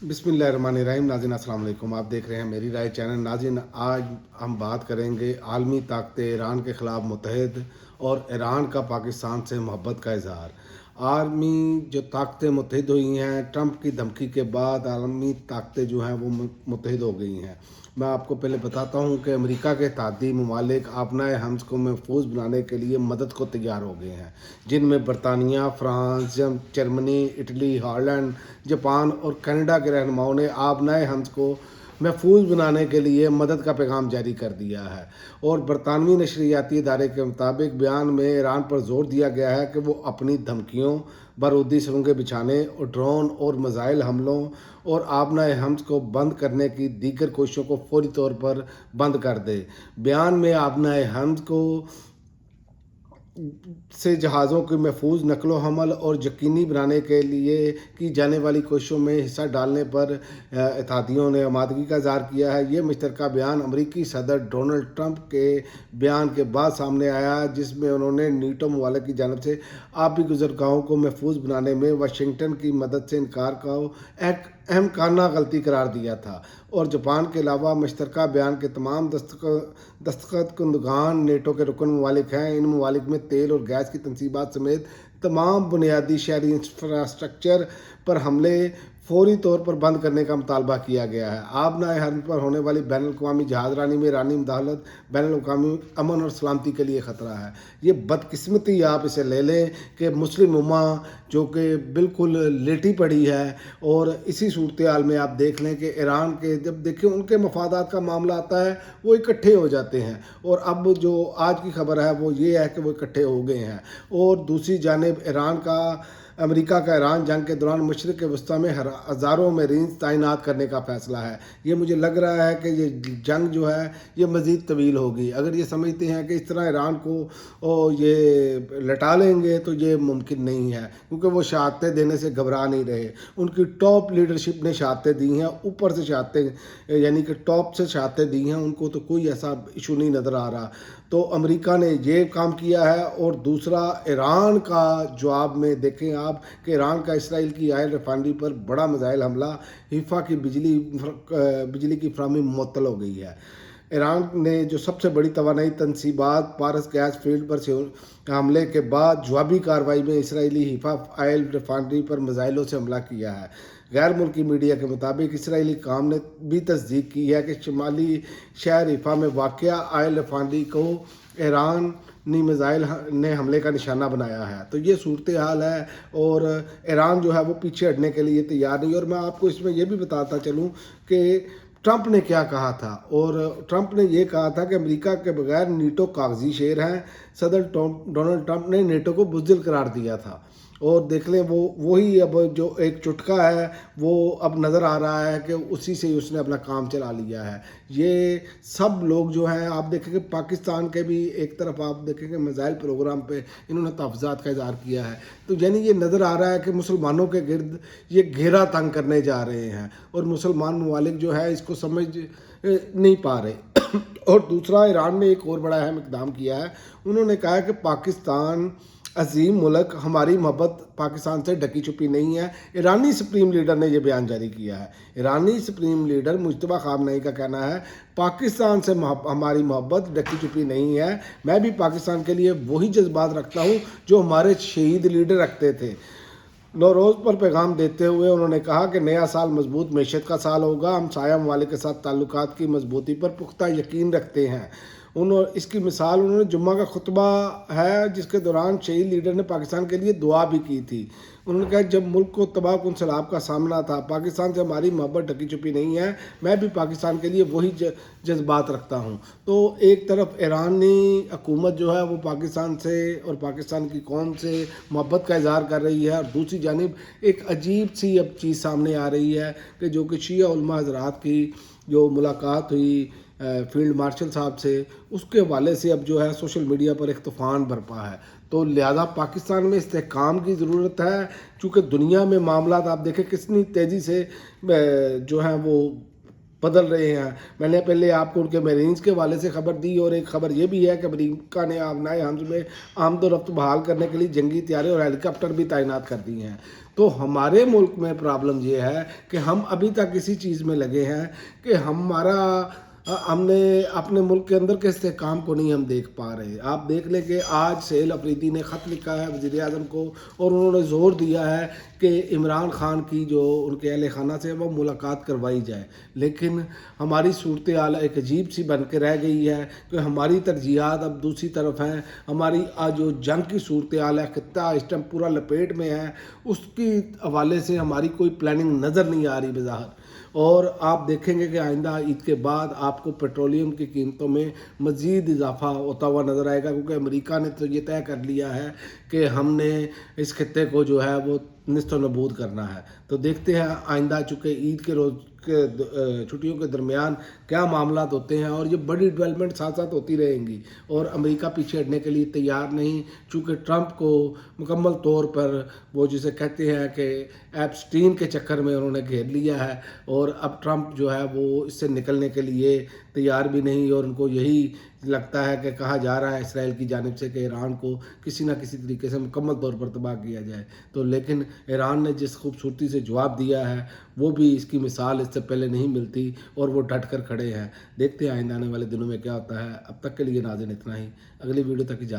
बिस्मिल्लाहिर्रहमानिर्रहीम। नाज़रीन अस्सलाम वालेकुम। आप देख रहे हैं मेरी राय चैनल। नाज़रीन, आज हम बात करेंगे आलमी ताकतें ईरान के ख़िलाफ़ मुत्तहद और ईरान का पाकिस्तान से मोहब्बत का इज़हार। आलमी जो ताकतें मुत्तहद हुई हैं, ट्रंप की धमकी के बाद आलमी ताकतें जो हैं वो मुत्तहद हो गई हैं। मैं आपको पहले बताता हूँ कि अमेरिका के इत्तेहादी ममालिक अपना हम्स को महफूज बनाने के लिए मदद को तैयार हो गए हैं, जिनमें बरतानिया, France, Germany, Italy, Holland, Japan और कनाडा के रहनुमाओं ने आबनाए हम्स को महफूज बनाने के लिए मदद का पैगाम जारी कर दिया है। और बरतानवी नशरियाती इदारे के मुताबिक बयान में ईरान पर जोर दिया गया है कि वो अपनी धमकियों, बारूदी सुरंगें बिछाने और ड्रोन और मिसाइल हमलों और आबनाए हम्स को बंद करने की दीगर कोशिशों को फौरी तौर पर बंद कर दे। बयान में आबनाए हम्स को से जहाज़ों की महफूज नकलो हमल और यकीनी बनाने के लिए की जाने वाली कोशिशों में हिस्सा डालने पर इत्तेहादियों ने आमादगी का इज़हार किया है। ये मुश्तरका बयान अमरीकी सदर डोनाल्ड ट्रंप के बयान के बाद सामने आया, जिसमें उन्होंने नीटो ममालिक की जानब से आबी गुज़रगाहों को महफूज बनाने में वाशिंगटन की मदद से इनकार को एक अहम काना गलती करार दिया था। और जापान के अलावा मुश्तरका बयान के तमाम दस्तखत कुंदगान नेटो के रुकन ममालिक हैं। इन ममालिक में तेल और गैस की तनसीबात समेत तमाम बुनियादी शहरी इंफ्रास्ट्रक्चर पर हमले फौरी तौर पर बंद करने का मुतालबा किया गया है। आबनाए हम्स पर होने वाली बैन अवी जहाज़रानी में ईरानी मुदाखलत बैन अवी अमन और सलामती के लिए ख़तरा है। ये बदकिस्मती आप इसे ले लें कि मुस्लिम उम्मा जो कि बिल्कुल लेटी पड़ी है, और इसी सूरत हाल में आप देख लें कि ईरान के जब देखिए उनके मफादात का मामला आता है वो इकट्ठे हो जाते हैं। और अब जो आज की खबर है वो ये है कि वो इकट्ठे हो गए हैं। और दूसरी जानिब अमेरिका का ईरान जंग के दौरान मशरिक़ वस्ती में हज़ारों मरीन्स तैनात करने का फ़ैसला है। ये मुझे लग रहा है कि ये जंग जो है ये मज़ीद तवील होगी। अगर ये समझते हैं कि इस तरह ईरान को ये लटा लेंगे तो ये मुमकिन नहीं है, क्योंकि वो शहादतें देने से घबरा नहीं रहे। उनकी टॉप लीडरशिप ने शहादतें दी हैं, ऊपर से शहादतें यानी कि टॉप से शहादतें दी हैं, उनको तो कोई ऐसा इशू नहीं नज़र आ रहा। तो अमेरिका ने ये काम किया है। और दूसरा, ईरान का जवाब में देखें आप कि ईरान का इसराइल की ऑयल रिफाइनरी पर बड़ा मिसाइल हमला, हिफा की बिजली की फराहमी मुअत्तल हो गई है। ईरान ने जो सबसे बड़ी तवानाई तनसीबात पारस गैस फील्ड पर से हमले के बाद जवाबी कार्रवाई में इसराइली हिफा ऑयल रिफाइनरी पर मिसाइलों से हमला किया है। गैर मुल्की मीडिया के मुताबिक इसराइली काम ने भी तस्दीक की है कि शुमाली शहर हिफा में वाक़या ऑयल रिफाइनरी को ईरानी मिसाइल ने हमले का निशाना बनाया है। तो ये सूरत हाल है, और ईरान जो है वो पीछे हटने के लिए तैयार नहीं। और मैं आपको इसमें यह भी बताता चलूँ कि ट्रंप ने क्या कहा था। और ट्रंप ने यह कहा था कि अमेरिका के बगैर नीटो कागजी शेर हैं। सदर डोनाल्ड ट्रंप ने नेटो को बुज़दिल करार दिया था। और देख लें वही अब जो एक चुटका है वो अब नज़र आ रहा है कि उसी से उसने अपना काम चला लिया है। ये सब लोग जो हैं, आप देखेंगे पाकिस्तान के भी एक तरफ आप देखेंगे मिसाइल प्रोग्राम पे इन्होंने तहफ़्ज़ात का इज़हार किया है। तो यानी ये नज़र आ रहा है कि मुसलमानों के गिर्द ये घेरा तंग करने जा रहे हैं, और मुसलमान ममालिक जो है इसको समझ नहीं पा रहे। और दूसरा, ईरान ने एक और बड़ा अहम इक़दाम किया है। उन्होंने कहा है कि पाकिस्तान अजीम मुल्क, हमारी मोहब्बत पाकिस्तान से ढकी छुपी नहीं है। ईरानी सुप्रीम लीडर ने यह बयान जारी किया है। ईरानी सुप्रीम लीडर मुज्तबा खामनेई का कहना है, पाकिस्तान से हमारी मोहब्बत ढकी छुपी नहीं है। मैं भी पाकिस्तान के लिए वही जज्बात रखता हूँ जो हमारे शहीद लीडर रखते थे। नौरोज़ पर पैगाम देते हुए उन्होंने कहा कि नया साल मजबूत मैशत का साल होगा। हम साया ममालिक के साथ ताल्लुकात की मजबूती पर पुख्ता यकीन रखते हैं। इसकी मिसाल उन्होंने जुम्मा का खुतबा है, जिसके दौरान शहीद लीडर ने पाकिस्तान के लिए दुआ भी की थी। उन्होंने कहा, जब मुल्क को तबाहकुन सैलाब का सामना था, पाकिस्तान से हमारी मोहब्बत ढकी छुपी नहीं है। मैं भी पाकिस्तान के लिए वही जज्बात रखता हूँ। तो एक तरफ ईरानी हुकूमत जो है वो पाकिस्तान से और पाकिस्तान की कौम से मोहब्बत का इजहार कर रही है, और दूसरी जानिब एक अजीब सी अब चीज़ सामने आ रही है कि जो कि शिया उलमा हज़रात की जो मुलाकात हुई फील्ड मार्शल साहब से, उसके हवाले से अब जो है सोशल मीडिया पर एक तूफ़ान बरपा है। तो लिहाजा पाकिस्तान में इस्तेहकाम की ज़रूरत है, चूँकि दुनिया में मामलात आप देखें कितनी तेज़ी से जो हैं वो बदल रहे हैं। मैंने पहले आपको उनके मरीन्स के हवाले से खबर दी, और एक खबर ये भी है कि अमेरिका ने आबनाए हम्स में आमद व रफ्त बहाल करने के लिए जंगी तैयारी और हेलीकॉप्टर भी तैनात कर दिए हैं। تو हमारे मुल्क में प्रॉब्लम ये है कि हम अभी तक इसी चीज़ में लगे हैं कि हमने अपने मुल्क के अंदर के इस्तेहकाम को नहीं हम देख पा रहे। आप देख लें कि आज सहेल अफरीदी ने ख़त लिखा है वज़ीर आज़म को और उन्होंने ज़ोर दिया है कि इमरान खान की जो उनके अहल खाना से वो मुलाकात करवाई जाए, लेकिन हमारी सूरत हाल एक अजीब सी बन के रह गई है कि हमारी तरजीहात अब दूसरी तरफ हैं। हमारी आज जो जंग की सूरत हाल है, खित्ता इस टाइम पूरा लपेट में है, उसकी हवाले से हमारी कोई प्लानिंग नज़र नहीं आ रही बज़ाहिर। और आप देखेंगे कि आइंदा ईद के बाद आपको पेट्रोलियम की कीमतों में मज़ीद इजाफा होता हुआ नज़र आएगा, क्योंकि अमेरिका ने तो ये तय कर लिया है कि हमने इस खत्ते को जो है वो निस्त नबूद करना है। तो देखते हैं आइंदा, चूँकि ईद के रोज़ के छुट्टियों के दरमियान क्या मामला होते हैं, और ये बड़ी डेवलपमेंट साथ साथ होती रहेंगी और अमेरिका पीछे हटने के लिए तैयार नहीं, चूँकि ट्रंप को मुकम्मल तौर पर वो जिसे कहते हैं कि एप्स्टीन के चक्कर में उन्होंने घेर लिया है, और अब ट्रंप जो है वो इससे निकलने के लिए तैयार भी नहीं, और उनको यही लगता है कि कहा जा रहा है इसराइल की जानिब से कि ईरान को किसी ना किसी तरीके से मुकम्मल तौर पर तबाह किया जाए। तो लेकिन ईरान ने जिस खूबसूरती से जवाब दिया है वो भी इसकी मिसाल इससे पहले नहीं मिलती, और वो डट कर खड़े हैं। देखते हैं आइंदा आने वाले दिनों में क्या होता है। अब तक के लिए नाज़रीन इतना ही, अगली वीडियो तक इजाज़त।